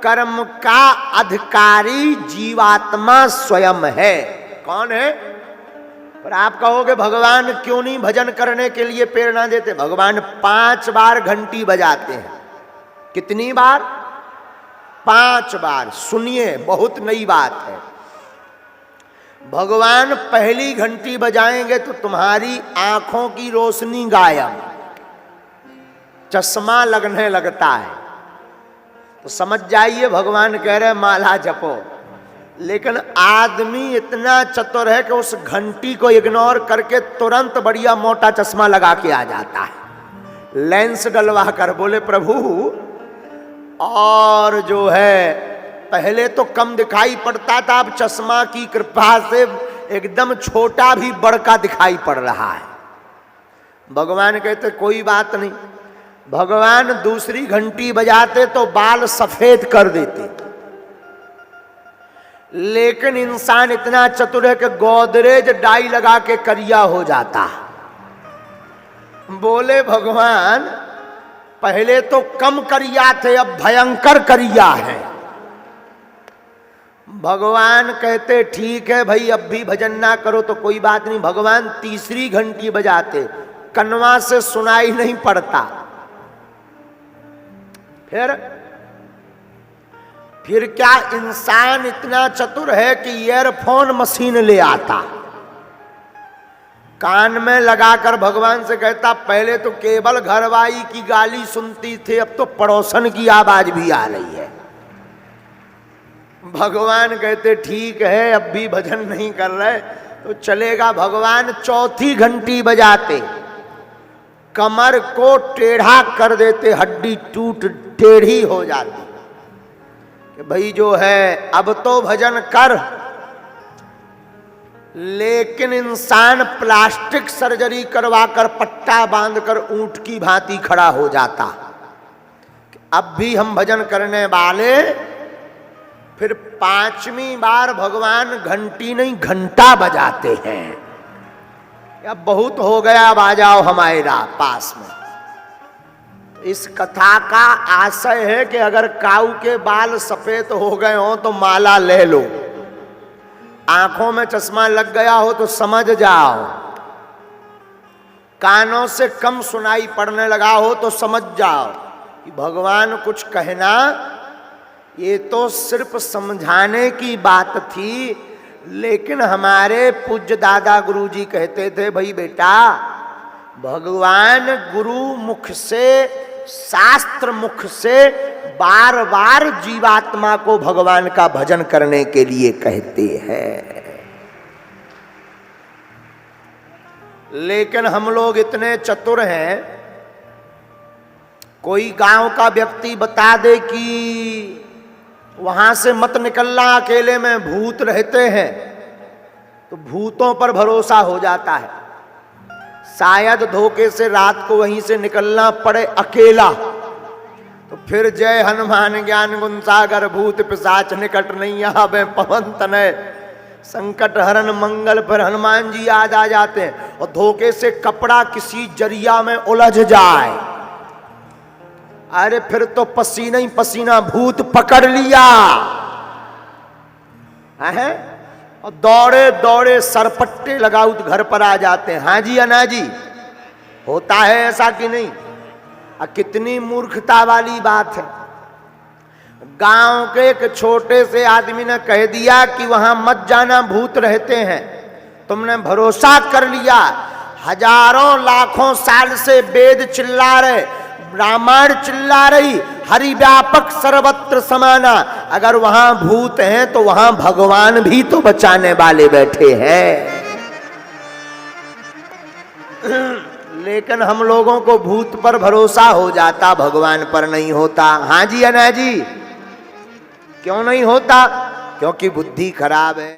कर्म का अधिकारी जीवात्मा स्वयं है। कौन है? पर आप कहोगे भगवान क्यों नहीं भजन करने के लिए प्रेरणा देते? भगवान 5 बार घंटी बजाते हैं। कितनी बार? 5 बार। सुनिए, बहुत नई बात है। भगवान पहली घंटी बजाएंगे तो तुम्हारी आंखों की रोशनी गायब, चश्मा लगने लगता है, तो समझ जाइए भगवान कह रहे माला जपो। लेकिन आदमी इतना चतुर है कि उस घंटी को इग्नोर करके तुरंत बढ़िया मोटा चश्मा लगा के आ जाता है, लेंस डलवा कर। बोले प्रभु, और जो है पहले तो कम दिखाई पड़ता था, अब चश्मा की कृपा से एकदम छोटा भी बड़का दिखाई पड़ रहा है। भगवान कहते कोई बात नहीं। भगवान दूसरी घंटी बजाते तो बाल सफेद कर देते, लेकिन इंसान इतना चतुर है कि गोदरेज डाई लगा के करिया हो जाता। बोले भगवान पहले तो कम करिया थे, अब भयंकर करिया है। भगवान कहते ठीक है भाई, अब भी भजन ना करो तो कोई बात नहीं। भगवान तीसरी घंटी बजाते, कनवा से सुनाई नहीं पड़ता। फिर क्या इंसान इतना चतुर है कि ईयरफोन मशीन ले आता, कान में लगाकर भगवान से कहता पहले तो केवल घरवाई की गाली सुनती थी, अब तो पड़ोसन की आवाज भी आ रही है। भगवान कहते ठीक है, अब भी भजन नहीं कर रहे तो चलेगा। भगवान चौथी घंटी बजाते, कमर को टेढ़ा कर देते, हड्डी टूट टेढ़ी हो जाती कि भाई जो है अब तो भजन कर। लेकिन इंसान प्लास्टिक सर्जरी करवाकर पट्टा बांधकर ऊंट की भांति खड़ा हो जाता। अब भी हम भजन करने वाले। फिर 5वीं बार भगवान घंटी नहीं घंटा बजाते हैं। अब बहुत हो गया, अब आ जाओ हमारे पास में। इस कथा का आशय है कि अगर काऊ के बाल सफेद हो गए हो तो माला ले लो, आंखों में चश्मा लग गया हो तो समझ जाओ, कानों से कम सुनाई पड़ने लगा हो तो समझ जाओ कि भगवान कुछ कहना, ये तो सिर्फ समझाने की बात थी। लेकिन हमारे पूज्य दादा गुरुजी कहते थे भाई बेटा, भगवान गुरु मुख से, शास्त्र मुख से बार बार जीवात्मा को भगवान का भजन करने के लिए कहते हैं। लेकिन हम लोग इतने चतुर हैं, कोई गांव का व्यक्ति बता दे कि वहां से मत निकलना, अकेले में भूत रहते हैं, तो भूतों पर भरोसा हो जाता है। शायद धोखे से रात को वहीं से निकलना पड़े अकेला, तो फिर जय हनुमान ज्ञान गुण सागर, भूत पिशाच निकट नहीं आवे, पवन तनय संकट हरण मंगल। पर हनुमान जी याद आ जाते हैं। और धोखे से कपड़ा किसी जरिया में उलझ जाए, अरे फिर तो पसीना ही पसीना, भूत पकड़ लिया है। और दौड़े दौड़े सरपट्टे लगाओ तो घर पर आ जाते हैं। हाँ जी अना जी, होता है ऐसा कि नहीं? कितनी मूर्खता वाली बात है। गांव के एक छोटे से आदमी ने कह दिया कि वहां मत जाना, भूत रहते हैं। तुमने भरोसा कर लिया। हजारों लाखों साल से वेद चिल्ला रहे, रामायण चिल्ला रही, हरि व्यापक सर्वत्र समाना। अगर वहां भूत हैं तो वहां भगवान भी तो बचाने वाले बैठे हैं। लेकिन हम लोगों को भूत पर भरोसा हो जाता, भगवान पर नहीं होता। हाँ जी अना जी, क्यों नहीं होता? क्योंकि बुद्धि खराब है।